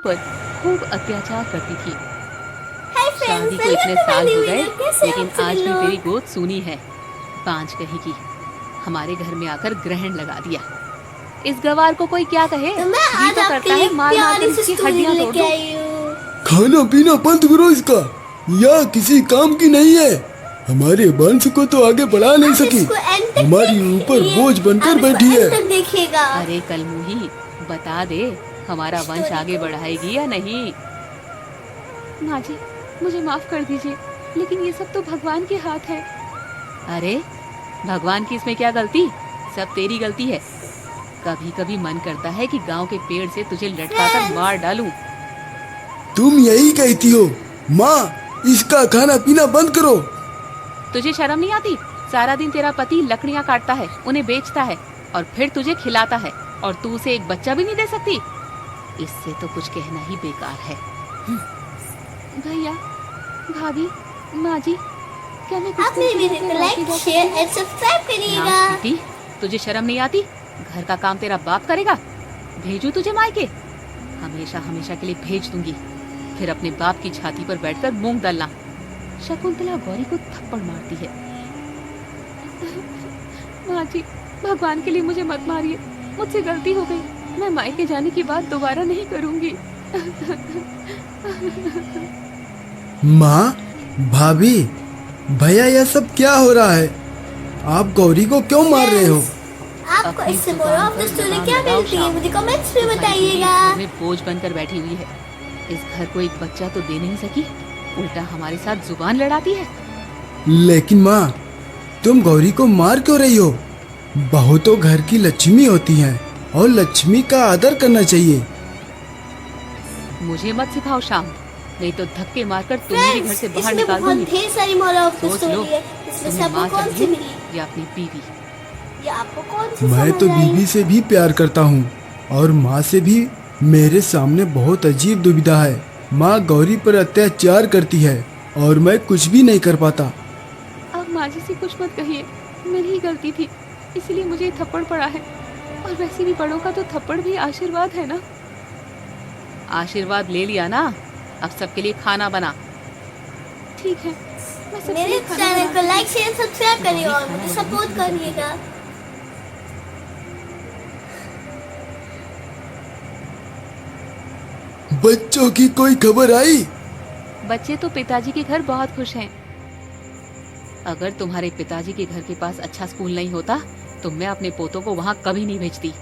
पर खूब अत्याचार करती थी। हाय शादी फ्रेंड्स, को इतने साल हो गए, कैसे लेकिन आप सभी आज भी लोग? तेरी गोद सूनी है। पांच कहेगी, हमारे घर में आकर ग्रहण लगा दिया। इस गवार को कोई क्या कहे? तो मैं जी आज तो आपके करता लिए है मार मार कर प्यारी सी इसकी स्टोरी हड्डियां तोड़ लेके दूं। आई हूँ। खाना पीना बंद करो इसका, यह किसी काम की नहीं है। हमारे वंश को तो आगे बढ़ा नहीं आप सकी, इसको एंड तक हमारी ऊपर देखिए। बोझ बनकर आप इसको बैठी एंड है। तक देखिएगा। अरे कलमुही, बता दे हमारा वंश स्टोरी आगे को। बढ़ाएगी या नहीं? माँ जी, मुझे माफ कर दीजिए, लेकिन ये सब तो भगवान के हाथ है। अरे भगवान की इसमें क्या गलती? सब तेरी गलती है। कभी कभी मन करता है कि गांव के पेड़ से तुझे लटकाकर मार डालूं। तुम यही कहती हो, माँ इसका खाना पीना बंद करो। तुझे शर्म नहीं आती? सारा दिन तेरा पति लकड़ियां काटता है, उन्हें बेचता है और फिर तुझे खिलाता है, और तू उसे एक बच्चा भी नहीं दे सकती? इससे तो कुछ कहना ही बेकार है। भैया, भाभी, माँ जी, क्या मैं कुछ आप मेरे तुमसे वीडियो को राजी लाइक, जा शेयर सकती एंड सब्सक्राइब हूँ? करिएगा। नाक सीटी, तुझे शर्म नहीं आती? घर का काम तेरा बाप करेगा? भेजू तुझे मायके? हमेशा हमेशा के लिए भेज दूंगी। फिर अपने बाप की छाती पर बैठकर मूंग दलना। शकुंतला गौरी को थप्पड़ मारती है। माँ जी, भगवान के लिए मुझे मत मारिए, मुझसे गलती हो गई। मैं मायके जाने की बात दोबारा नहीं करूंगी। माँ, भाभी, भैया, यह सब क्या हो रहा है? आप गौरी को क्यों मार रहे हो? आपको अपनी इससे जुबान मोरल ऑफ द पर स्टोरी लगाम क्या लगाओ मिलती है? शाम। मुझे कमेंट्स में तुम्हारी बीवी बताइएगा। घर में बोझ बनकर बैठी हुई है। इस घर को एक बच्चा तो दे नहीं सकी, उल्टा हमारे साथ जुबान लड़ाती है। लेकिन माँ, तुम गौरी को मार क्यों रही हो? बहू तो घर की लक्ष्मी होती हैं और लक्ष्मी का आदर करना चाहिए। मुझे मत सिखाओ शाम, नहीं तो धक्के मारकर तुम्हें भी घर से बाहर इसमें निकाल बहुत दूंगी। ढेर सारी मोरल ऑफ द सोच लो, स्टोरी है। इसमें से तुम्हें आपको माँ कौन सी चाहिए मिली? या अपनी बीवी? या आपको कौन सी मैं समझ तो आई? बीवी से भी प्यार करता हूँ और माँ से भी। मेरे सामने बहुत अजीब दुविधा है। माँ गौरी पर अत्याचार करती है और मैं कुछ भी नहीं कर पाता। अब माँ जी से कुछ मत कहिए, मेरी ही गलती थी, इसलिए मुझे ये थप्पड़ पड़ा है। और वैसे भी बड़ों का तो थप्पड़ भी आशीर्वाद है ना। आशीर्वाद ले लिया ना, अब सबके लिए खाना बना। ठीक है, मैं सबके मेरे लिए खाना चैनल बना। को लाइक शेयर सब्सक्राइब करिए और खाना मुझे बनाने सपोर्ट की जरूरत करिएगा। बच्चों की कोई खबर आई? बच्चे तो पिताजी के घर बहुत खुश हैं। अगर तुम्हारे पिताजी के घर के पास अच्छा स्कूल नहीं होता तो मैं अपने पोतों को वहाँ कभी नहीं भेजती।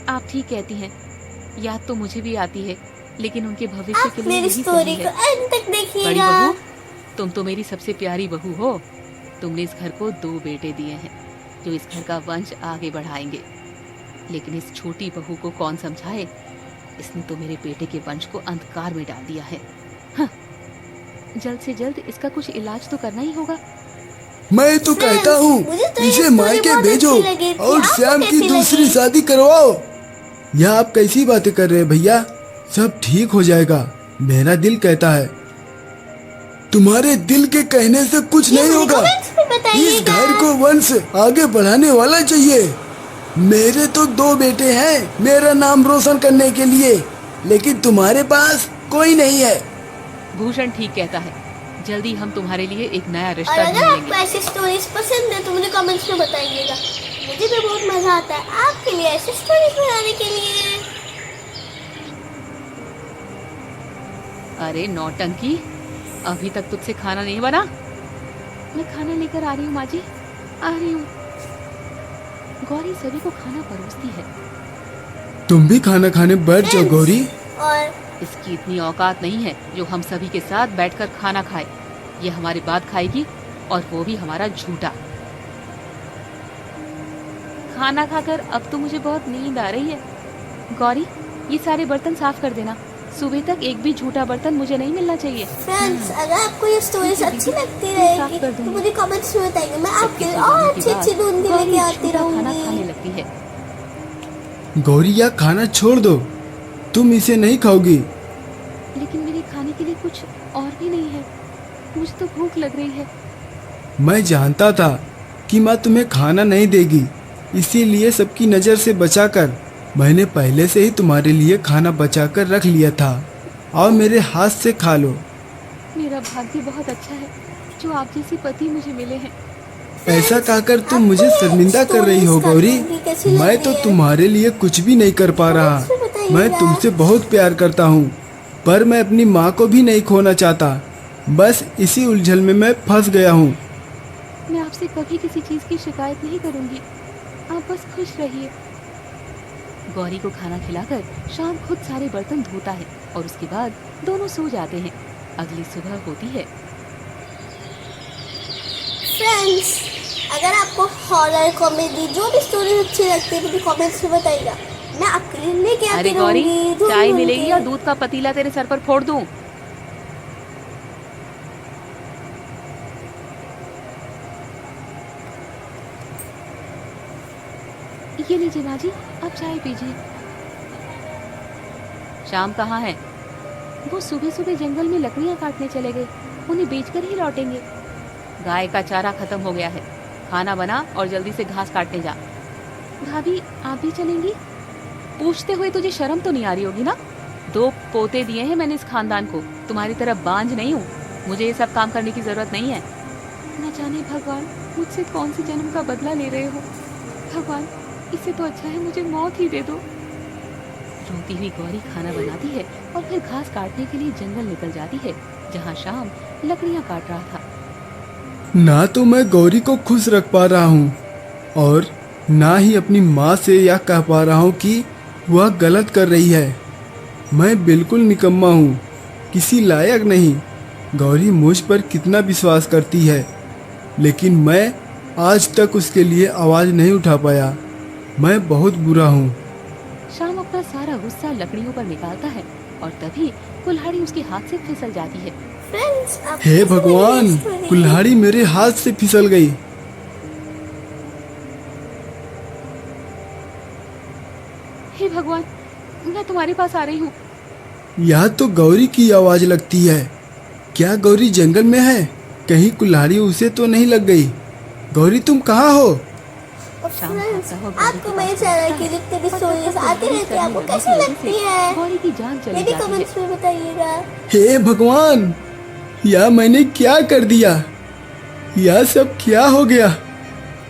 आप ठीक कहती हैं, याद तो मुझे भी आती है, लेकिन उनके भविष्य आप के लिए मेरी यही स्टोरी सही को है। एंड तक बड़ी देखिएगा। बहू, तुम तो मेरी सबसे प्यारी बहू हो। तुमने इस घर को 2 बेटे दिए हैं जो इस घर का वंश आगे बढ़ाएंगे, लेकिन इस छोटी बहू को कौन समझाए? इसने तो मेरे बेटे के वंश को अंधकार में डाल दिया है। हाँ, जल्द से जल्द इसका कुछ इलाज तो करना ही होगा। मैं तो कहता हूँ मुझे तो ये इसे स्टोरी मायके बहुत भेजो अच्छी लगी थी। और आपको श्याम की कैसी दूसरी लगी? शादी करवाओ। यह आप कैसी बातें कर रहे हैं भैया? सब ठीक हो जाएगा, मेरा दिल कहता है। तुम्हारे दिल के कहने से कुछ ये नहीं मुझे होगा। कमेंट्स में इस बताइएगा। घर को वंश आगे बढ़ाने वाला चाहिए। मेरे तो 2 बेटे हैं मेरा नाम रोशन करने के लिए, लेकिन तुम्हारे पास कोई नहीं है। भूषण ठीक कहता है, जल्दी हम तुम्हारे लिए एक नया और रिश्ता अगर ढूंढ आपको लेंगे। ऐसी स्टोरीज पसंद है तो मुझे कमेंट्स में बताइएगा। मुझे भी बहुत मजा आता है आपके लिए ऐसी स्टोरीज बनाने के लिए। अरे नौटंकी, अभी तक तुझसे खाना नहीं बना? मैं खाना लेकर आ रही हूँ माँ जी, आ रही हूँ। गौरी सभी को खाना परोसती है। तुम भी खाना खाने बैठ जाओ गौरी। और इसकी इतनी औकात नहीं है जो हम सभी के साथ बैठकर खाना खाए। ये हमारी बात खाएगी और वो भी हमारा झूठा। खाना खाकर अब तो मुझे बहुत नींद आ रही है। गौरी, ये सारे बर्तन साफ कर देना। सुबह तक एक भी झूठा बर्तन मुझे नहीं मिलना चाहिए। फ्रेंड्स, अगर आपको ये स्टोरीज अच्छी लगती साफ रहेगी कर तो दूंगी। मुझे कमेंट्स में बताइएगा। मैं सबके आपके लिए सो और जाने के अच्छी अच्छी बाद ढूंढ के गौरी लेके आती झूठा खाना खाने रहूंगी। लगती है। गौरी यह खाना छोड़ दो, तुम इसे नहीं खाओगी। लेकिन मेरे खाने के लिए कुछ और भी नहीं है, मुझे तो भूख लग रही है। मैं जानता था कि माँ तुम्हें खाना नहीं देगी, इसीलिए सबकी नज़र से बचाकर मैंने पहले से ही तुम्हारे लिए खाना बचाकर रख लिया था। और मेरे हाथ से खा लो। मेरा भाग्य बहुत अच्छा है जो आप जैसे पति मुझे मिले हैं। ऐसा कहकर तुम मुझे शर्मिंदा कर रही हो गौरी। मैं तो तुम्हारे लिए कुछ भी नहीं कर पा रहा। मैं तुमसे बहुत प्यार करता हूँ, पर मैं अपनी माँ को भी नहीं खोना चाहता। बस इसी उलझन में मैं फंस गया हूँ। मैं आपसे कभी किसी चीज की शिकायत नहीं करूंगी, आप बस खुश रहिए। गौरी को खाना खिलाकर शाम खुद सारे बर्तन धोता है और उसके बाद दोनों सो जाते हैं। अगली सुबह होती है। फ्रेंड्स, अगर आपको हॉरर कॉमेडी जो भी स्टोरी अच्छी लगती है मुझे कमेंट्स में बताइएगा। मैं आपके लिए लेके आती अरे गौरी, रहूंगी। ढूंढ चाय ढूंढ मिलेगी के। या दूध का पतीला तेरे सर पर फोड़ दूं? ये लीजिए माँ जी, आप चाय पीजिए। शाम कहाँ है? वो सुबह सुबह जंगल में लकड़ियाँ काटने चले गए, उन्हें बेचकर ही लौटेंगे। गाय का चारा खत्म हो गया है, खाना बना और जल्दी से घास काटने जा। भाभी, आप भी चलेंगी? पूछते हुए तुझे शर्म तो नहीं आ रही होगी ना? 2 पोते दिए हैं मैंने इस खानदान को, तुम्हारी तरह बांझ नहीं हूँ। मुझे ये सब काम करने की जरूरत नहीं है। न जाने भगवान मुझसे कौन सी जन्म का बदला ले रहे हो। भगवान, इससे तो अच्छा है मुझे मौत ही दे दो। रोती हुई गौरी खाना बनाती है और फिर घास काटने के लिए जंगल निकल जाती है, जहाँ शाम लकड़ियाँ काट रहा था। ना तो मैं गौरी को खुश रख पा रहा हूँ और ना ही अपनी माँ से यह कह पा रहा हूँ कि वह गलत कर रही है। मैं बिल्कुल निकम्मा हूँ, किसी लायक नहीं। गौरी मुझ पर कितना विश्वास करती है, लेकिन मैं आज तक उसके लिए आवाज़ नहीं उठा पाया। मैं बहुत बुरा हूँ। शाम अपना सारा गुस्सा लकड़ियों पर निकालता है और तभी कुल्हाड़ी उसके हाथ से फिसल जाती है। फ्रेंड्स, आप हे कैसी लगी भगवान, ये स्टोरी? कुल्हाड़ी मेरे हाथ से फिसल गई। हे भगवान, मैं तुम्हारे पास आ रही हूँ। यह तो गौरी की आवाज लगती है। क्या गौरी जंगल में है? कहीं कुल्हाड़ी उसे तो नहीं लग गई? गौरी, तुम कहाँ हो? और शाम फ्रेंड्स, भागता हुआ गौरी आपको के मेरे पास चैनल पहुंचता की है जितनी भी और स्टोरीज तब तक आती गौरी रहती है आपको करने कैसी लगी लगती से है गौरी की जान चली ये भी जाती है। कमेंट्स में बताइएगा। हे भगवान, यह मैंने क्या कर दिया? यह सब क्या हो गया?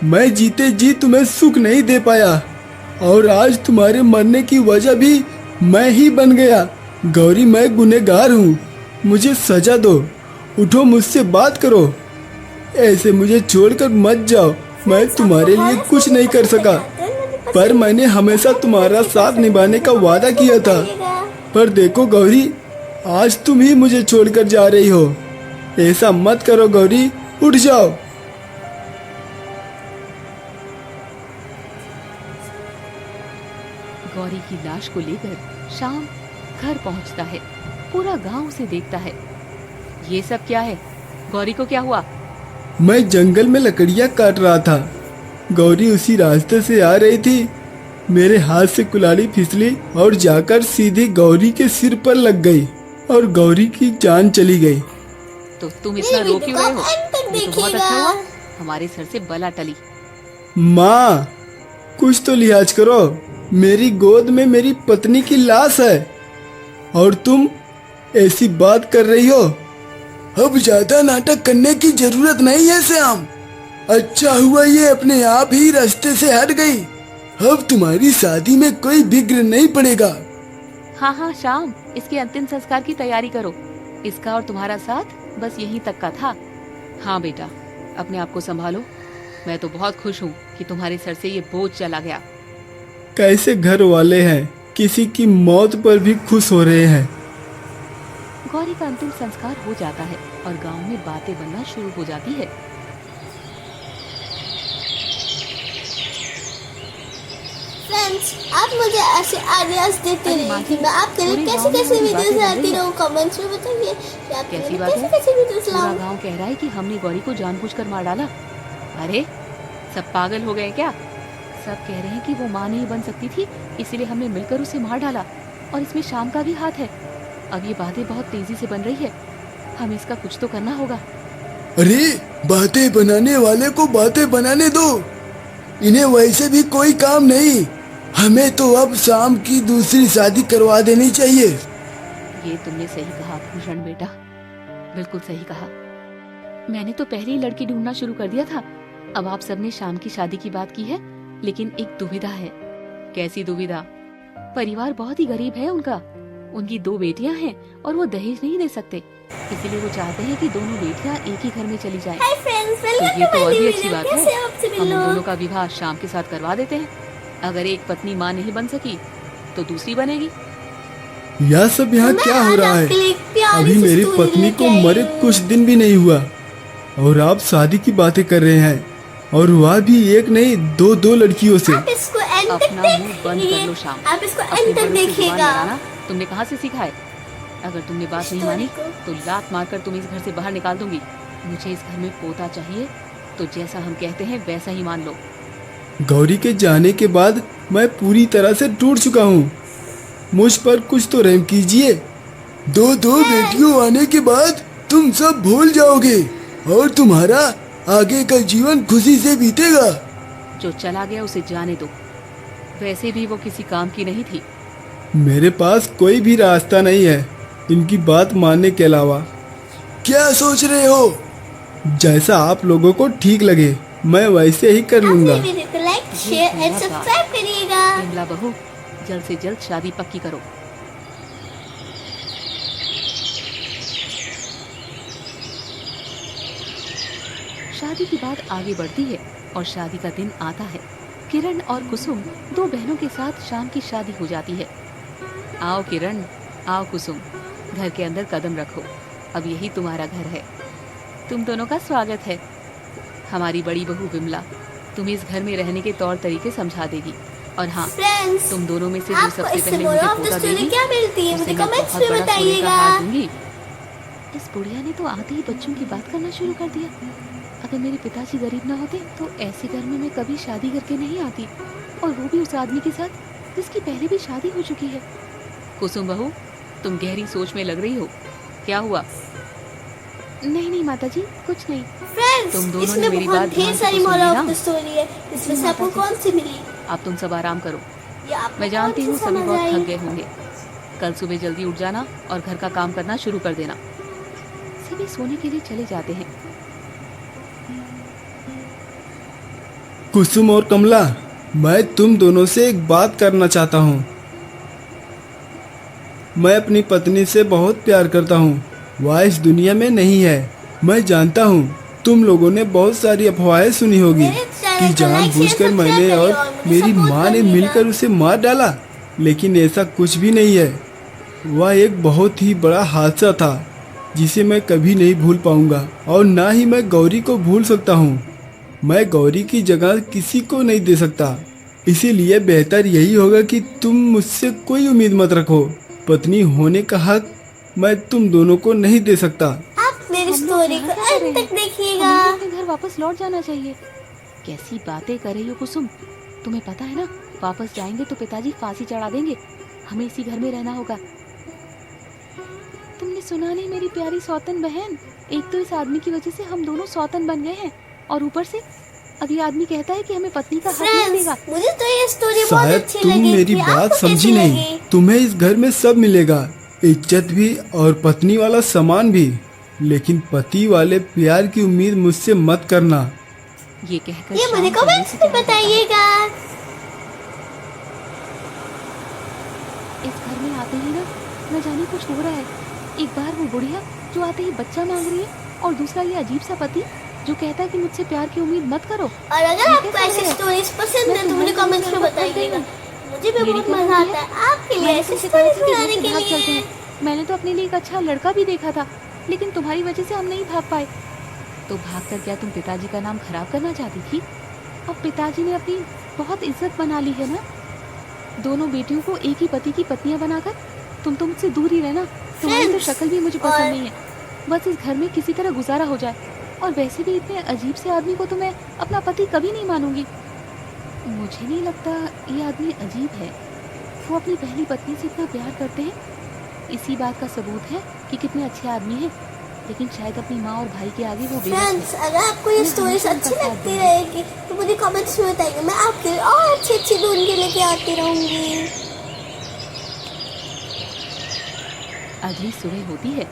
मैं जीते जी तुम्हें सुख नहीं दे पाया और आज तुम्हारे मरने की वजह भी मैं ही बन गया। गौरी, मैं गुनहगार हूँ, मुझे सजा दो। उठो, मुझसे बात करो। ऐसे मुझे छोड़कर मत जाओ। मैं तुम्हारे लिए कुछ नहीं कर सका, पर मैंने हमेशा तुम्हारा साथ निभाने का वादा किया था। पर देखो गौरी, आज तुम ही मुझे छोड़कर जा रही हो। ऐसा मत करो गौरी, उठ जाओ। गौरी की लाश को लेकर शाम घर पहुंचता है। पूरा गांव उसे देखता है। ये सब क्या है? गौरी को क्या हुआ? मैं जंगल में लकड़ियां काट रहा था। गौरी उसी रास्ते से आ रही थी। मेरे हाथ से कुल्हाड़ी फिसली और जाकर सीधी गौरी के सिर पर लग गई और गौरी की जान चली गई। तो तुम इतना ये रो वीडियो क्यों को रहे हो? आप end तक ये तो बहुत देखिएगा। अच्छा हुआ, हमारे सर से बला टली। माँ, कुछ तो लिहाज करो। मेरी गोद में मेरी पत्नी की लाश है और तुम ऐसी बात कर रही हो। अब ज्यादा नाटक करने की जरूरत नहीं है श्याम। अच्छा हुआ ये अपने आप ही रास्ते से हट गई। अब तुम्हारी शादी में कोई विघ्न नहीं पड़ेगा। हाँ हाँ शाम, इसके अंतिम संस्कार की तैयारी करो। इसका और तुम्हारा साथ बस यहीं तक का था। हाँ बेटा, अपने आप को संभालो। मैं तो बहुत खुश हूँ कि तुम्हारे सर से ये बोझ चला गया। कैसे घर वाले हैं, किसी की मौत पर भी खुश हो रहे हैं। गौरी का अंतिम संस्कार हो जाता है और गांव में बातें बनना शुरू हो जाती है। फ्रेंड्स, आप मुझे ऐसे आइडियाज देते अरे रहिए माँ कि जी, मैं आपके लिए पूरे कैसे गाँव में कैसे हमारी वीडियोस बातें बन लाती रही रहूं। कमेंट्स में बताइए कि आपके कैसी लिए बात कैसे है? कैसे वीडियोस पूरा लाऊं। गांव कह रहा है कि हमने गौरी को जानबूझकर मार डाला। अरे सब पागल हो गए क्या? सब कह रहे हैं कि वो माँ नहीं बन सकती थी, इसीलिए हमने मिलकर उसे मार डाला और इसमें शाम का भी हाथ है। अब ये बातें बहुत तेजी से बन रही है, हमें इसका कुछ तो करना होगा। अरे, बातें बनाने वाले को बातें बनाने दो। इन्हें वैसे भी कोई काम नहीं। हमें तो अब शाम की दूसरी शादी करवा देनी चाहिए। ये तुमने सही कहा भूषण बेटा, बिल्कुल सही कहा। मैंने तो पहले ही लड़की ढूंढना शुरू कर दिया था। अब आप सबने शाम की शादी की बात की है, लेकिन एक दुविधा है। कैसी दुविधा? परिवार बहुत ही गरीब है उनका। उनकी 2 बेटियां हैं और वो दहेज नहीं दे सकते, इसीलिए वो चाहते हैं कि दोनों बेटियां एक ही घर में चली जाएं। हाय फ्रेंड्स, तो वेलकम ये टू तो माय और भी न्यू अच्छी वीडियो। बात कैसे है। हो आप सभी हम उन लोग? दोनों का विवाह शाम के साथ करवा देते हैं। अगर एक पत्नी माँ नहीं बन सकी तो दूसरी बनेगी। यह सब यहाँ क्या हो रहा है? अभी मेरी पत्नी को मरे कुछ दिन भी नहीं हुआ और आप शादी की बातें कर रहे हैं, और वह भी एक नहीं 2 लड़कियों से। आप इसको एंड तक अपना मुंह बंद कर लो शाम। आप इसको अपने एंड तक बड़ों से जुबान देखिएगा। लड़ाना तुमने कहाँ से सीखा है? अगर तुमने बात नहीं मानी तो लात मारकर तुम्हें इस घर से बाहर निकाल दूंगी। मुझे इस घर में पोता चाहिए, तो जैसा हम कहते हैं वैसा ही मान लो। गौरी के जाने के बाद मैं पूरी तरह से टूट चुका हूँ। मुझ पर कुछ तो रहम कीजिए। 2 बेटियों आने के बाद तुम सब भूल जाओगे और तुम्हारा आगे का जीवन खुशी से बीतेगा। जो चला गया उसे जाने दो। वैसे भी वो किसी काम की नहीं थी। मेरे पास कोई भी रास्ता नहीं है इनकी बात मानने के अलावा। क्या सोच रहे हो? जैसा आप लोगों को ठीक लगे मैं वैसे ही कर लूंगा। अपने वीडियो को लाइक, शेयर एंड सब्सक्राइब करिएगा। विमला बहू, जल्द से जल्द शादी पक्की करो। शादी की बात आगे बढ़ती है और शादी का दिन आता है। किरण और कुसुम 2 बहनों के साथ शाम की शादी हो जाती है। आओ किरण, आओ कुसुम, घर के अंदर कदम रखो। अब यही तुम्हारा घर है। तुम दोनों का स्वागत है। हमारी बड़ी बहू विमला तुम्हें इस घर में रहने के तौर तरीके समझा देगी। और हाँ, फ्रेंड्स, तुम दोनों में से जो आपको सबसे इससे पहले मोरल मुझे ऑफ द पोता स्टोरी देगी क्या मिलती है उसे मुझे मैं कमेंट्स बहुत में बड़ा सोने का बताइएगा। हार दूंगी। इस बुढ़िया ने तो आते ही बच्चों की बात करना शुरू कर दिया। अगर मेरे पिताजी गरीब ना होते तो ऐसे घर में मैं कभी शादी करके नहीं आती, और वो भी उस आदमी के साथ जिसकी पहले भी शादी हो चुकी है। कुसुम बहू, तुम गहरी सोच में लग रही हो। क्या हुआ? नहीं नहीं माताजी, कुछ नहीं। फ्रेंड्स, तुम दोनों इसमें ने मेरी बहुत बात ढेर ध्यान से सारी तो सुनी मोरल ना? ऑफ द स्टोरी है। इसमें से आपको कौन सी मिली? अब तुम सब आराम करो। ये आपको मैं जानती कौन हूँ सी सभी समझ बहुत आई? थक गए होंगे। कल सुबह जल्दी उठ जाना और घर का काम करना शुरू कर देना। सभी सोने के लिए चले जाते हैं। कुसुम और कमला, मैं तुम दोनों से एक बात करना चाहता हूँ। मैं अपनी पत्नी से बहुत प्यार करता हूँ। वह इस दुनिया में नहीं है। मैं जानता हूँ तुम लोगों ने बहुत सारी अफवाहें सुनी होगी मेरे चैनल कि को लाइक, शेयर, जानबूझकर मैंने सब्सक्राइब और करिए और मुझे मेरी सपोर्ट माँ ने करिएगा। मिलकर उसे मार डाला, लेकिन ऐसा कुछ भी नहीं है। वह एक बहुत ही बड़ा हादसा था जिसे मैं कभी नहीं भूल पाऊंगा, और ना ही मैं गौरी को भूल सकता हूँ। मैं गौरी की जगह किसी को नहीं दे सकता, इसीलिए बेहतर यही होगा कि तुम मुझसे कोई उम्मीद मत रखो। पत्नी होने का हक मैं तुम दोनों को नहीं दे सकता। आप मेरी स्टोरी को अंत तक देखिएगा। हमें अपने घर वापस लौट जाना चाहिए। कैसी बातें कर रही हो कुसुम? तुम्हें पता है ना, वापस जाएंगे तो पिताजी फांसी चढ़ा देंगे। हमें इसी घर में रहना होगा। तुमने सुना नहीं मेरी प्यारी सौतन बहन? एक तो इस आदमी की वजह से हम दोनों सौतन बन गए हैं, और ऊपर से अब ये आदमी कहता है कि हमें पत्नी का हक नहीं फ्रेंड्स, देगा। मुझे तो ये स्टोरी बहुत शायद अच्छी तुम लगी। मेरी कि बात आपको समझी कैसी नहीं। लगी? तुम्हें इस घर में सब मिलेगा, इज्जत भी और पत्नी वाला सामान भी, लेकिन पति वाले प्यार की उम्मीद मुझसे मत करना। ये कहकर ये शाम मुझे कमरे कमेंट्स से में चला जाता है। बताइएगा। इस घर में आते ही ना न जाने कुछ हो रहा है। एक बार वो बुढ़िया जो आते ही बच्चा मांग रही है, और दूसरा ये अजीब सा पति जो कहता है कि मुझसे प्यार की उम्मीद मत करो। और अगर आपको ऐसी स्टोरीज पसंद है तो मुझे कमेंट्स में बताइएगा। मुझे भी बहुत मजा आता है आपके लिए ऐसी स्टोरीज बनाने के लिए। मैंने तो अपने लिए एक अच्छा लड़का भी देखा था, लेकिन तुम्हारी वजह से हम नहीं भाग पाए। तो भागकर क्या तुम पिताजी का नाम खराब करना चाहती थी? अब पिताजी ने अपनी बहुत इज्जत बना ली है ना। दोनों बेटियों को एक ही पति की पत्नियां बनाकर तुम तो मुझसे दूर ही रहना। तुम्हारी तो शक्ल भी मुझे पसंद नहीं है। बस इस घर में किसी तरह गुजारा हो जाए। और वैसे भी इतने अजीब से आदमी को तो मैं अपना पति कभी नहीं मानूंगी। मुझे नहीं लगता ये आदमी अजीब है। वो अपनी पहली पत्नी से इतना प्यार करते हैं। इसी बात का सबूत है कि कितने अच्छे आदमी हैं। लेकिन शायद अपनी माँ और भाई के आगे वो बेबस है। फ्रेंड्स, अगर आपको ये स्टोरीज अच्छी लगती रहेगी तो मुझे कमेंट्स में बताइए। मैं आपके लिए और अच्छी अच्छी ढूंढ के लेके आती रहूंगी। अगली सुबह होती है।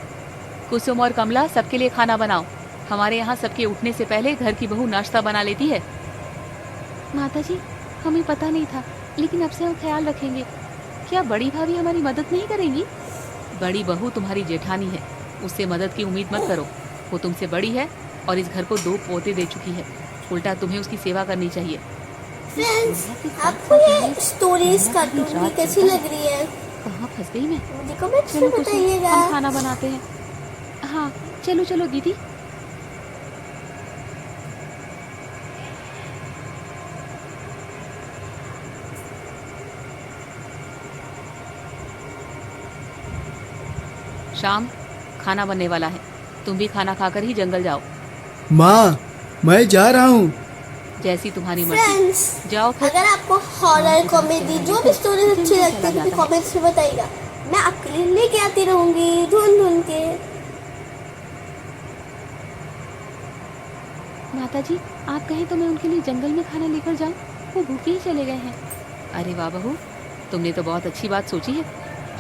कुसुम और कमला सबके लिए खाना बनाओ। हमारे यहाँ सबके उठने से पहले घर की बहू नाश्ता बना लेती है। माताजी, हमें पता नहीं था, लेकिन अब से हम ख्याल रखेंगे। क्या बड़ी भाभी हमारी मदद नहीं करेंगी? बड़ी बहू तुम्हारी जेठानी है, उससे मदद की उम्मीद मत करो। वो तुमसे बड़ी है और इस घर को 2 पोते दे चुकी है। उल्टा तुम्हें उसकी सेवा करनी चाहिए। फ्रेंड्स, आपको ये स्टोरीज कार्टून की कैसी लग रही है? कहाँ फंस गई मैं? मुझे कमेंट्स चलो में कुसुम, बताइएगा। हम खाना बनाते हैं। हाँ चलो चलो दीदी। शाम, खाना बनने वाला है। तुम भी खाना खाकर ही जंगल जाओ। माँ, मैं जा रहा हूँ। जैसी तुम्हारी मर्जी। फ्रेंड्स, जाओ फिर। अगर आपको हॉरर कॉमेडी जो भी स्टोरीज अच्छी लगती है तो कमेंट्स में बताइएगा। मैं आपके लिए लेके आती रहूंगी ढूंढ ढूंढ के। माताजी, आप कहें तो मैं उनके लिए जंगल में खाना लेकर जाऊं? वो भूखे ही चले गए हैं। अरे वाह बहू, तुमने तो बहुत अच्छी बात सोची है।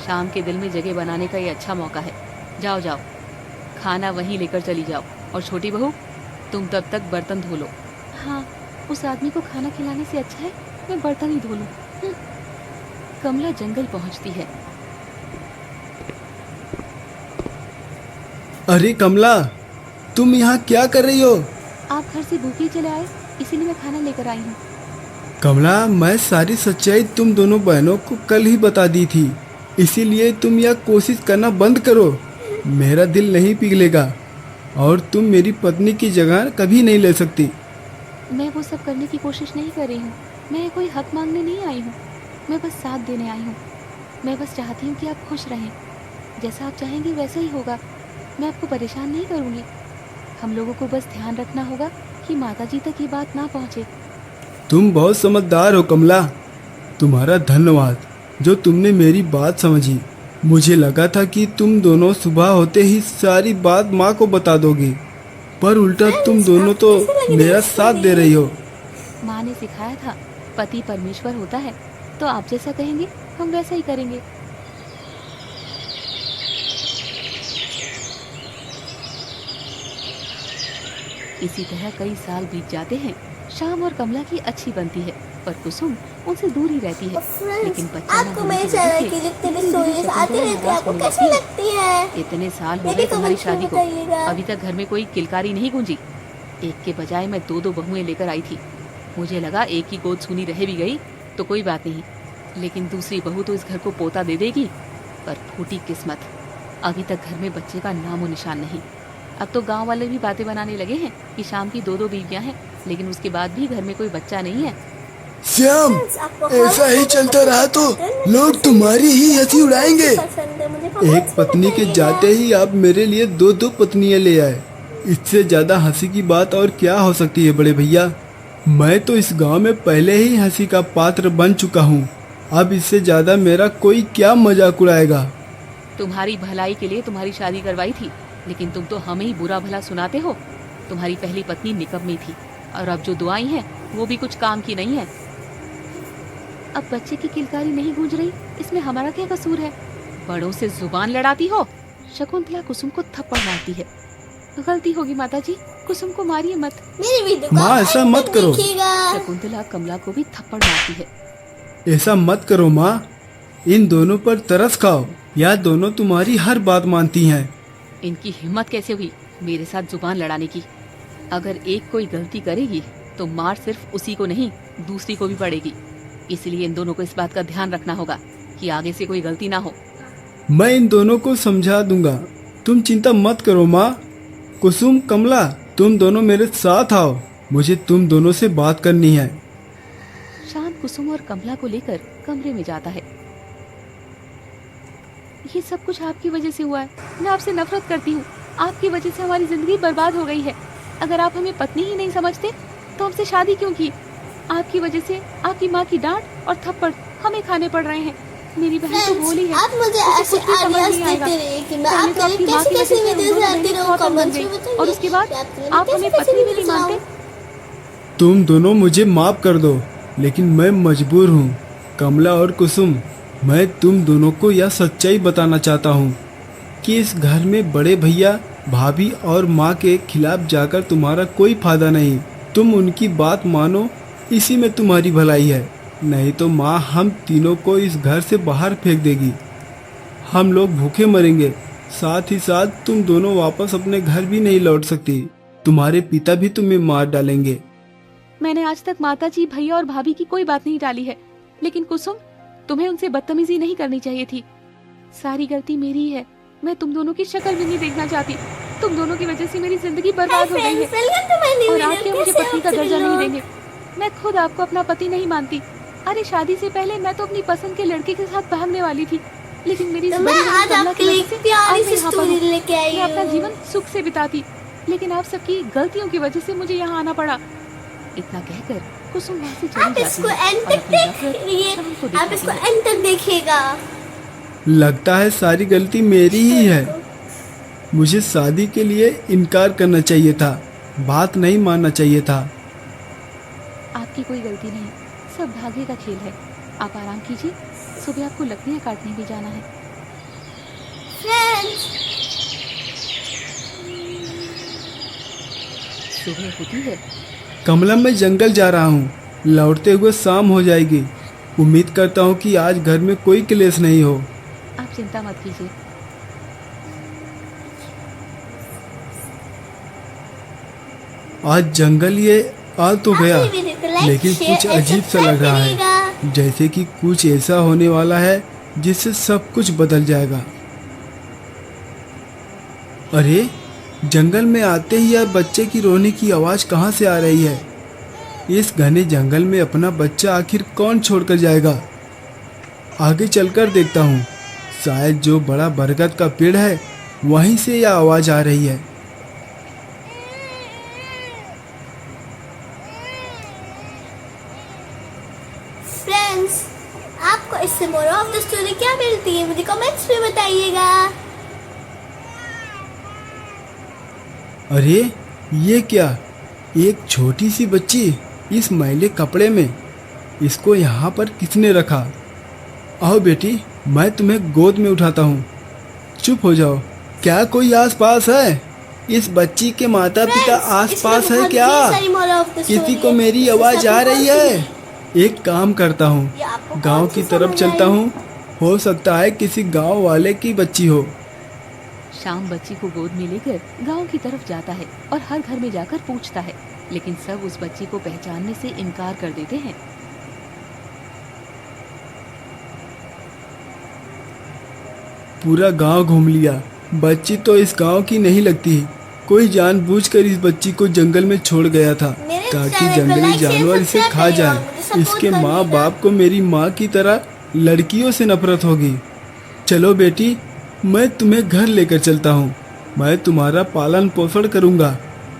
शाम के दिल में जगह बनाने का ये अच्छा मौका है। जाओ जाओ, खाना वहीं लेकर चली जाओ। और छोटी बहू, तुम तब तक बर्तन धो लो। हाँ, उस आदमी को खाना खिलाने से अच्छा है मैं बर्तन ही धो लूं। कमला जंगल पहुंचती है। अरे कमला, तुम यहाँ क्या कर रही हो? आप घर से भूखे चले आए, इसीलिए मैं खाना लेकर आई हूँ। कमला, मैं सारी सच्चाई तुम दोनों बहनों को कल ही बता दी थी, इसीलिए तुम यह कोशिश करना बंद करो। मेरा दिल नहीं पिघलेगा और तुम मेरी पत्नी की जगह कभी नहीं ले सकती। मैं वो सब करने की कोशिश नहीं कर रही हूँ। मैं कोई हक मांगने नहीं आई हूँ, मैं बस साथ देने आई हूँ। मैं बस चाहती हूँ कि आप खुश रहें। जैसा आप चाहेंगे वैसा ही होगा। मैं आपको परेशान नहीं करूँगी। हम लोगों को बस ध्यान रखना होगा कि माताजी तक ये बात ना पहुँचे। तुम बहुत समझदार हो कमला। तुम्हारा धन्यवाद जो तुमने मेरी बात समझी। मुझे लगा था कि तुम दोनों सुबह होते ही सारी बात माँ को बता दोगी, पर उल्टा तुम दोनों तो मेरा साथ दे रही हो। माँ ने सिखाया था, पति परमेश्वर होता है, तो आप जैसा कहेंगे हम वैसा ही करेंगे। इसी तरह कई साल बीत जाते हैं। शाम और कमला की अच्छी बनती है, पर कुसुम उनसे दूर ही रहती है। लेकिन बच्चा ना आपको होने मेरे की वजह चैनल से की जितनी भी धीरे-धीरे स्टोरीज शकुंतला आती रहती है नाराज आपको होने कैसी लगती है। लगती है? इतने साल हो मेरे गए तुम्हारी कमेंट्स में शादी को, बताइएगा। अभी तक घर में कोई किलकारी नहीं गूंजी। एक के बजाय मैं 2-2 बहुएं लेकर आई थी। मुझे लगा एक ही गोद सुनी रह भी गई तो कोई बात नहीं, लेकिन दूसरी बहू तो इस घर को पोता दे देगी। पर फूटी किस्मत, अभी तक घर में बच्चे का नामो निशान नहीं। अब तो गांव वाले भी बातें बनाने लगे हैं कि शाम की 2-2 बीवियां हैं, लेकिन उसके बाद भी घर में कोई बच्चा नहीं है। श्याम, ऐसा ही चलता रहा तो लोग तुम्हारी ही हंसी उड़ाएंगे। एक पत्नी के जाते ही आप मेरे लिए 2-2 पत्नियां ले आए। इससे ज्यादा हंसी की बात और क्या हो सकती है बड़े भैया? मैं तो इस गांव में पहले ही हंसी का पात्र बन चुका हूँ। अब इससे ज्यादा मेरा कोई क्या मजाक उड़ाएगा? तुम्हारी भलाई के लिए तुम्हारी शादी करवाई थी, लेकिन तुम तो हमें ही बुरा भला सुनाते हो। तुम्हारी पहली पत्नी निकम्मी थी, और अब जो दुआई हैं वो भी कुछ काम की नहीं है। अब बच्चे की किलकारी नहीं गूंज रही, इसमें हमारा क्या कसूर है? बड़ों से जुबान लड़ाती हो। शकुंतला कुसुम को थप्पड़ मारती है। गलती होगी माताजी, कुसुम को मारिए मत। मेरी वीडियो को माँ, ऐसा मत करो। देखिएगा। शकुंतला कमला को भी थप्पड़ मारती है। ऐसा मत करो माँ, इन दोनों पर तरस खाओ। या दोनों तुम्हारी हर बात मानती हैं। इनकी हिम्मत कैसे हुई मेरे साथ जुबान लड़ाने की? अगर एक कोई गलती करेगी तो मार सिर्फ उसी को नहीं, दूसरी को भी पड़ेगी। इसलिए इन दोनों को इस बात का ध्यान रखना होगा कि आगे से कोई गलती ना हो। मैं इन दोनों को समझा दूंगा, तुम चिंता मत करो माँ। कुसुम, कमला, तुम दोनों मेरे साथ आओ, मुझे तुम दोनों से बात करनी है। शाम कुसुम और कमला को लेकर कमरे में जाता है। ये सब कुछ आपकी वजह से हुआ है। मैं आपसे नफरत करती हूँ। आपकी वजह से हमारी जिंदगी बर्बाद हो गई है। अगर आप हमें पत्नी ही नहीं समझते तो हमसे शादी क्यों की? आपकी वजह से आपकी माँ की डांट और थप्पड़ हमें खाने पड़ रहे हैं। मेरी बहन तो भोली है, आप मुझे उसे ऐसे कुछ भी समझ आइडियाज नहीं आएगा। देते रहिए कि मैं पहले तो आपके आपकी लिए माँ की कैसी वजह से वीडियोस हम लाती दोनों रहूं बहुत बन कमेंट्स गई। में बताइए। और उसके बाद कि आपके लिए आप कैसी हमें कैसी पत्नी भी नहीं वीडियोस मानते। लाऊं। तुम दोनों मुझे माफ कर दो, लेकिन मैं मजबूर हूँ। कमला और कुसुम, मैं तुम दोनों को यह सच्चाई बताना चाहता हूँ। कि इस घर में बड़े भैया, भाभी और माँ के खिलाफ जाकर तुम्हारा कोई फायदा नहीं। तुम उनकी बात मानो, इसी में तुम्हारी भलाई है। नहीं तो माँ हम तीनों को इस घर से बाहर फेंक देगी। हम लोग भूखे मरेंगे। साथ ही साथ तुम दोनों वापस अपने घर भी नहीं लौट सकती। तुम्हारे पिता भी तुम्हें मार डालेंगे। मैंने आज तक माताजी, भैया और भाभी की कोई बात नहीं टाली है, लेकिन कुसुम, तुम्हें उनसे बदतमीजी नहीं करनी चाहिए थी। सारी गलती मेरी ही है। मैं तुम दोनों की शक्ल भी नहीं देखना चाहती। तुम दोनों की वजह से मेरी जिंदगी बर्बाद हो गई है और आप क्या मुझे पत्नी का दर्जा नहीं देंगे। मैं खुद आपको अपना पति नहीं मानती। अरे शादी से पहले मैं तो अपनी पसंद के लड़के के साथ भागने वाली थी, लेकिन मेरी इस बड़ी बहन कमला की वजह से आज मैं यहाँ पर हूँ। मैं अपना जीवन सुख से बिताती, लेकिन आप सबकी गलतियों की वजह से मुझे यहाँ आना पड़ा। इतना कहकर कुसुम वहाँ से चली आप जाती इसको है एंड और तक अपनी नफरत देखिए, शाम को आप दिखाती इसको है। एंड तक देखिएगा। लगता है सारी गलती मेरी ही है। मुझे शादी के लिए इनकार करना चाहिए था, बात नहीं मानना चाहिए था। आपकी कोई गलती नहीं, सब भाग्य का खेल है। आप आराम कीजिए, सुबह आपको लकड़ियाँ काटने भी जाना है। फ्रेंड्स, सुबह होती है। कमला, मैं जंगल जा रहा हूँ। लौटते हुए शाम हो जाएगी। उम्मीद करता हूँ कि आज घर में कोई क्लेश नहीं हो। आप चिंता मत कीजिए। आज जंगल ये आ तो गया, आपने वीडियो को लाइक, लेकिन शेयर कुछ और अजीब सा लग रहा सब्सक्राइब है, जैसे कि कुछ ऐसा होने वाला है जिससे सब कुछ बदल जाएगा। अरे, जंगल में आते ही यह बच्चे की रोने की आवाज़ कहाँ से आ रही है? इस घने जंगल में अपना बच्चा आखिर कौन छोड़कर जाएगा? आगे चलकर देखता हूँ। शायद जो बड़ा बरगद का पेड़ है वहीं से यह आवाज़ आ रही है। फ्रेंड्स, आपको इससे मोरल ऑफ द स्टोरी क्या मिलती है मुझे कमेंट्स में बताइएगा। अरे, ये क्या? एक छोटी सी बच्ची इस मैले कपड़े में। इसको यहाँ पर किसने रखा? आओ बेटी, मैं तुम्हें गोद में उठाता हूँ। चुप हो जाओ। क्या कोई आस पास है? इस बच्ची के माता पिता आस पास है क्या? किसी को मेरी आवाज़ आ रही है? एक काम करता हूँ, गांव की तरफ चलता हूँ। हो सकता है किसी गांव वाले की बच्ची हो। शाम बच्ची को गोद में लेकर गांव की तरफ जाता है और हर घर में जाकर पूछता है, लेकिन सब उस बच्ची को पहचानने से इनकार कर देते हैं। पूरा गांव घूम लिया, बच्ची तो इस गांव की नहीं लगती। कोई जानबूझकर इस बच्ची को जंगल में छोड़ गया था ताकि जंगली जानवर इसे खा जाए। इसके माँ बाप को मेरी माँ की तरह लड़कियों से नफरत होगी। चलो बेटी, मैं तुम्हें घर लेकर चलता हूँ। मैं तुम्हारा पालन पोषण करूँगा।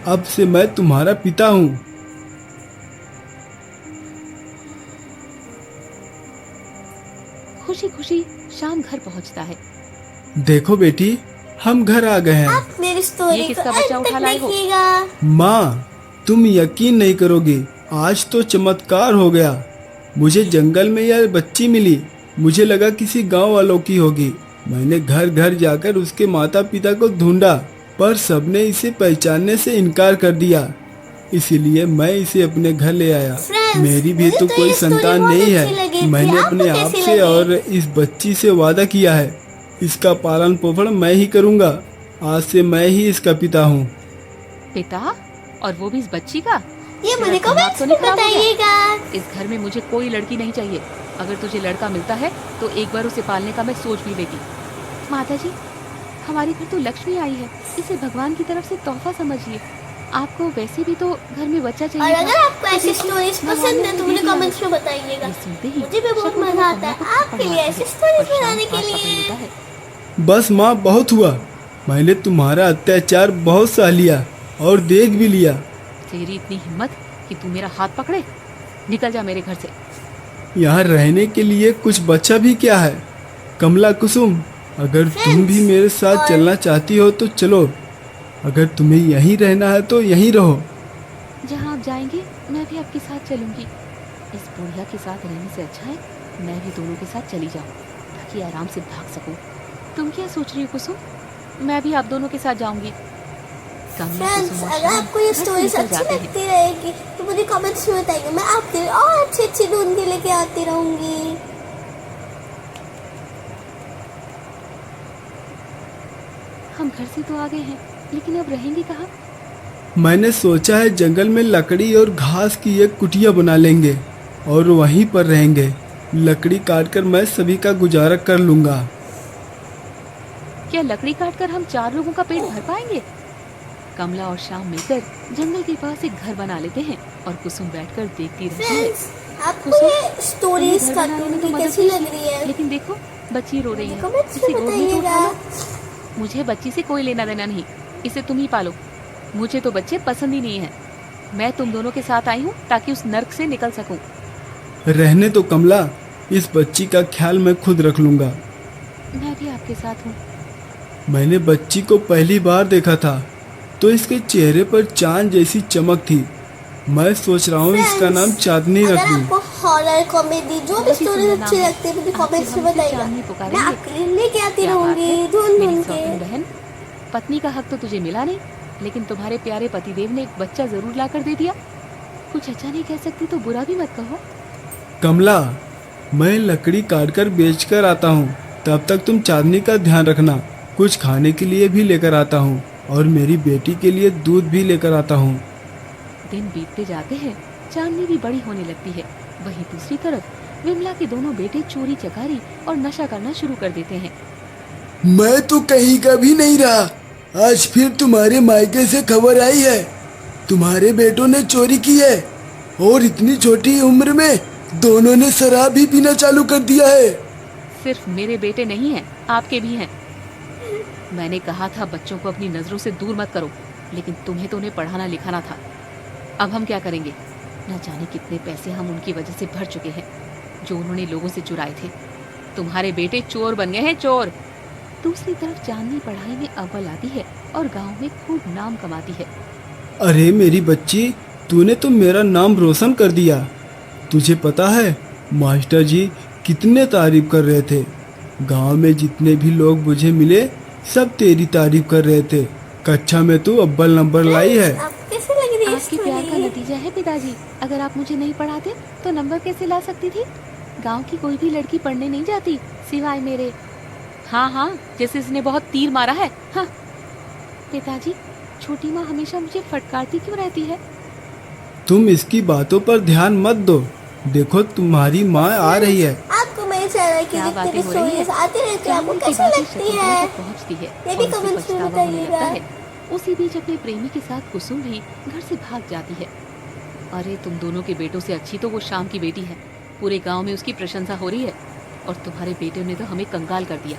अब से मैं तुम्हारा पिता हूँ। खुशी खुशी शाम घर पहुंचता है। देखो बेटी, हम घर आ गए हैं। आप मेरी स्टोरी ये को किसका बच्चा अंत उठा तक लाए हो? देखिएगा। माँ, तुम यकीन नहीं करोगे, आज तो चमत्कार हो गया। मुझे जंगल में यह बच्ची मिली। मुझे लगा किसी गांव वालों की होगी। मैंने घर घर जाकर उसके माता पिता को ढूंढा, पर सबने इसे पहचानने से इनकार कर दिया। इसीलिए मैं इसे अपने घर ले आया। मेरी भी तो कोई संतान नहीं है। मैंने अपने आप से और इस बच्ची से वादा किया है, इसका पालन पोषण मैं ही करूँगा। आज से मैं ही इसका पिता हूँ। पिता? और वो भी इस बच्ची का? ये मुझे तेरा दिमाग कमेंट्स तो में नहीं खराब हो गया? बताइएगा। इस घर में मुझे कोई लड़की नहीं चाहिए। अगर तुझे लड़का मिलता है तो एक बार उसे पालने का मैं सोच भी लेती। माताजी, हमारे घर तो लक्ष्मी आई है, इसे भगवान की तरफ से तोहफा समझिए। आपको वैसे भी तो घर में बच्चा और चाहिए अगर था। आपको ऐसी स्टोरीज पसंद है तो मुझे कमेंट्स में बताइएगा। ये सुनते ही मुझे भी बहुत शकुन मजा को आता है कमला को आपके लिए पकड़वाती ऐसी है स्टोरीज और शाम बनाने के हाथ पकड़ लिए। लेता है। बस माँ, बहुत हुआ। मैंने तुम्हारा अत्याचार बहुत सह लिया और देख भी लिया। तेरी इतनी हिम्मत कि तू मेरा हाथ पकड़े? निकल जा मेरे घर से। यहाँ रहने के लिए कुछ बचा भी क्या है? कमला, कुसुम, अगर तुम भी मेरे साथ चलना चाहती हो तो चलो। अगर तुम्हें यहीं रहना है तो यहीं रहो। जहाँ आप जाएंगे मैं भी आपके साथ चलूंगी। इस बुढ़िया के साथ रहने से अच्छा है मैं भी दोनों के साथ चली जाऊँ ताकि आराम से भाग सकूँ। तुम क्या सोच रही हो कुसुम? मैं भी आप दोनों के साथ जाऊंगी। कमला, फ्रेंड्स, कुसुम और अगर शाम आपको ये घर से स्टोरीज निकल अच्छी जाते हैं। लगती रहेगी तो मुझे कमेंट्स में बताइए, मैं आपके लिए और अच्छी अच्छी ढूंढ के लेके आती रहूंगी। हम घर से तो आ गए हैं, लेकिन अब रहेंगे कहाँ? मैंने सोचा है जंगल में लकड़ी और घास की एक कुटिया बना लेंगे और वहीं पर रहेंगे। लकड़ी काटकर मैं सभी का गुजारा कर लूंगा। क्या लकड़ी काटकर हम 4 लोगों का पेट भर पाएंगे? कमला और शाम मिलकर जंगल के पास एक घर बना लेते हैं और कुसुम बैठकर देखती रहती है। फ्रेंड्स, आपको कुसुम, ये स्टोरीज तुम्हें घर बनाने कार्टून में तो की मदद कैसी की लग थी, रही है? लेकिन देखो बच्ची रो रही है। कमेंट्स इसे में गोद में तो उठा बताइएगा। लो। मुझे बच्ची से कोई लेना देना नहीं, इसे तुम ही पालो। मुझे तो बच्चे पसंद ही नहीं है। मैं तुम दोनों के साथ आई हूँ ताकि उस नर्क से निकल सकूं। रहने तो कमला, इस बच्ची का ख्याल मैं खुद रख लूंगा। मैं भी आपके साथ हूँ। मैंने बच्ची को पहली बार देखा था तो इसके चेहरे पर चांद जैसी चमक थी। मैं सोच रहा हूँ इसका Friends, नाम चांदनी अगर रख दूँ। आपको हॉरर कॉमेडी जो भी बहुत ही स्टोरीज सुंदर अच्छी नाम है। लगती है मुझे आपसे कमेंट्स में हम इसे बताइएगा, चांदनी मैं पुकारेंगे। आपके लिए लेके आती क्या बात रहूंगी है ढूंढ मेरी ढूंढ सौतन के। बहन। पत्नी का हक तो तुझे मिला नहीं, लेकिन तुम्हारे प्यारे पतिदेव ने एक बच्चा जरूर ला कर दे दिया। कुछ अच्छा नहीं कह सकती तो बुरा भी मत कहो। कमला, मैं लकड़ी काटकर बेचकर आता हूँ। तब तक तुम चांदनी का ध्यान रखना। कुछ खाने के लिए भी लेकर आता हूँ और मेरी बेटी के लिए दूध भी लेकर आता हूँ। दिन बीतते जाते हैं, चांदनी भी बड़ी होने लगती है। वहीं दूसरी तरफ विमला के दोनों बेटे चोरी चकारी और नशा करना शुरू कर देते हैं। मैं तो कहीं का भी नहीं रहा। आज फिर तुम्हारे मायके से खबर आई है, तुम्हारे बेटों ने चोरी की है और इतनी छोटी उम्र में दोनों ने शराब भी पीना चालू कर दिया है। सिर्फ मेरे बेटे नहीं हैं, आपके भी हैं। मैंने कहा था बच्चों को अपनी नजरों से दूर मत करो, लेकिन तुम्हें तो उन्हें पढ़ाना लिखाना था। अब हम क्या करेंगे? न जाने कितने पैसे हम उनकी वजह से भर चुके हैं, जो उन्होंने लोगों से चुराए थे। तुम्हारे बेटे चोर बन गए हैं, चोर। दूसरी तरफ चांदनी पढ़ाई में अव्वल आती है और गांव में खूब नाम कमाती है। अरे मेरी बच्ची, तूने तो मेरा नाम रोशन कर दिया। तुझे पता है मास्टर जी कितने तारीफ कर रहे थे। गांव में जितने भी लोग मुझे मिले सब तेरी तारीफ कर रहे थे। कक्षा में तू अव्वल नंबर लाई है। आपको कैसी लग रही है आपके प्यार का स्टोरी? नतीजा है पिताजी। अगर आप मुझे नहीं पढ़ाते तो नंबर कैसे ला सकती थी? गांव की कोई भी लड़की पढ़ने नहीं जाती सिवाय मेरे। हाँ हाँ, जैसे इसने बहुत तीर मारा है। हाँ पिताजी, छोटी माँ हमेशा मुझे फटकारती क्यों रहती है? तुम इसकी बातों पर ध्यान मत दो। देखो तुम्हारी माँ आ रही है। आपको मेरे चैनल की क्या जितनी बातें भी हो रही है? स्टोरीज आती रहती है आपको चांदनी की कैसी बातें लगती शकुंतला है? तक पहुंचती है ये भी और उसे कमेंट्स में पछतावा होने लगता बताइएगा। है। उसी बीच अपने प्रेमी के साथ कुसुम भी घर से भाग जाती है। अरे तुम दोनों के बेटों से अच्छी तो वो शाम की बेटी है। पूरे गांव में उसकी प्रशंसा हो रही है, और तुम्हारे बेटे ने तो हमें कंगाल कर दिया।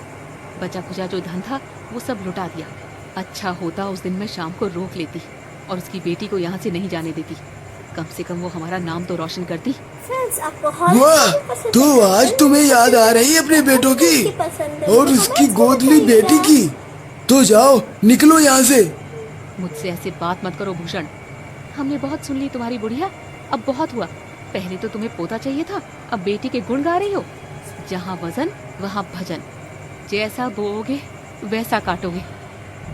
बचा खुचा जो धन था वो सब लुटा दिया। अच्छा होता उस दिन मैं शाम को रोक लेती और उसकी बेटी को यहाँ से नहीं जाने देती। कम से कम वो हमारा नाम तो रोशन करती। फ्रेंड्स, आपको हॉरर वाह, स्टोरी पसंद तो है? आज तुम्हें याद आ रही है अपने बेटों की आपको पसंद है? और मुझे उसकी कमेंट्स में गोदली बेटी बताइएगा। की। तो जाओ निकलो यहाँ से। मुझसे ऐसे बात मत करो भूषण। हमने बहुत सुन ली तुम्हारी बुढ़िया, अब बहुत हुआ। पहले तो तुम्हें पोता चाहिए था, अब बेटी के गुण गा रही हो। जहाँ वजन वहाँ भजन। जैसा बोओगे वैसा काटोगे।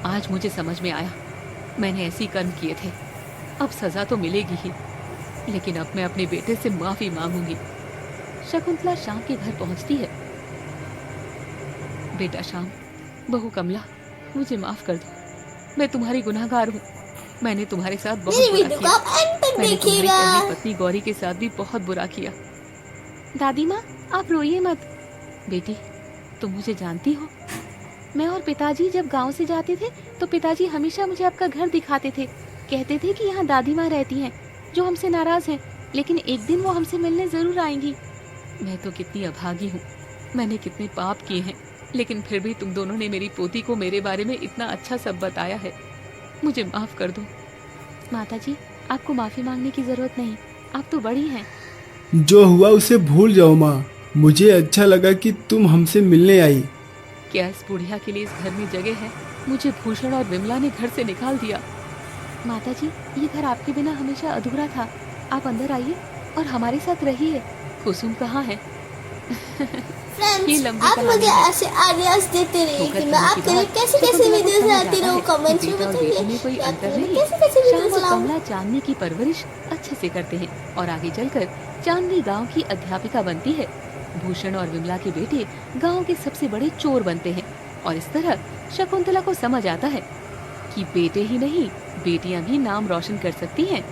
आज मुझे समझ में आया, मैंने ऐसी कर्म किए थे। अब सजा तो मिलेगी ही, लेकिन अब मैं अपने बेटे से माफी मांगूंगी। शकुंतला शाम के घर पहुंचती है। बेटा शाम, बहू कमला, मुझे माफ कर दो। मैं तुम्हारी गुनाहगार हूँ। मैंने तुम्हारे साथ बहुत मेरी बुरा वीडियो को किया। आप एंड तक मैंने तुम्हारी देखिएगा। पहली पत्नी गौरी के साथ भी बहुत बुरा किया। दादी माँ, आप रोइए मत। बेटी, तुम मुझे जानती हो। मैं और पिताजी जब गांव से जाते थे तो पिताजी हमेशा मुझे आपका घर दिखाते थे। कहते थे कि यहाँ दादी माँ रहती हैं जो हमसे नाराज हैं, लेकिन एक दिन वो हमसे मिलने जरूर आएंगी। मैं तो कितनी अभागी हूँ, मैंने कितने पाप किए हैं, लेकिन फिर भी तुम दोनों ने मेरी पोती को मेरे बारे में इतना अच्छा सब बताया है। मुझे माफ कर दो। माताजी, आपको माफी मांगने की जरूरत नहीं, आप तो बड़ी हैं। जो हुआ उसे भूल जाओ माँ। मुझे अच्छा लगा कि तुम हमसे मिलने आई। क्या इस बुढ़िया के लिए इस घर में जगह है? मुझे भूषण और विमला ने घर से निकाल दिया। माताजी, ये घर आपके बिना हमेशा अधूरा था। आप अंदर आइए और हमारे साथ रहिए। कुसुम कहाँ है? ये फ्रेंड्स, लंबी आप कहानी मुझे है। ऐसे आइडियाज देते रहिए ठोकर कि मैं खाने के आपके लिए बाद कैसे कैसे शकुंतला को वीडियोस समझ लाती आता रहूं। है कि कमेंट्स में बेटा और बताइए बेटी में कोई कि अंतर आपके लिए नहीं मैं है। कैसे कैसे श्याम वीडियोस और लाऊं। कमला चांदनी की परवरिश अच्छे से करते हैं और आगे चलकर चांदनी गांव की अध्यापिका बनती है। भूषण और विमला के बेटे गांव के सबसे बड़े चोर बनते हैं और इस तरह शकुंतला को समझ आता है कि बेटे ही नहीं, बेटियां भी नाम रोशन कर सकती हैं।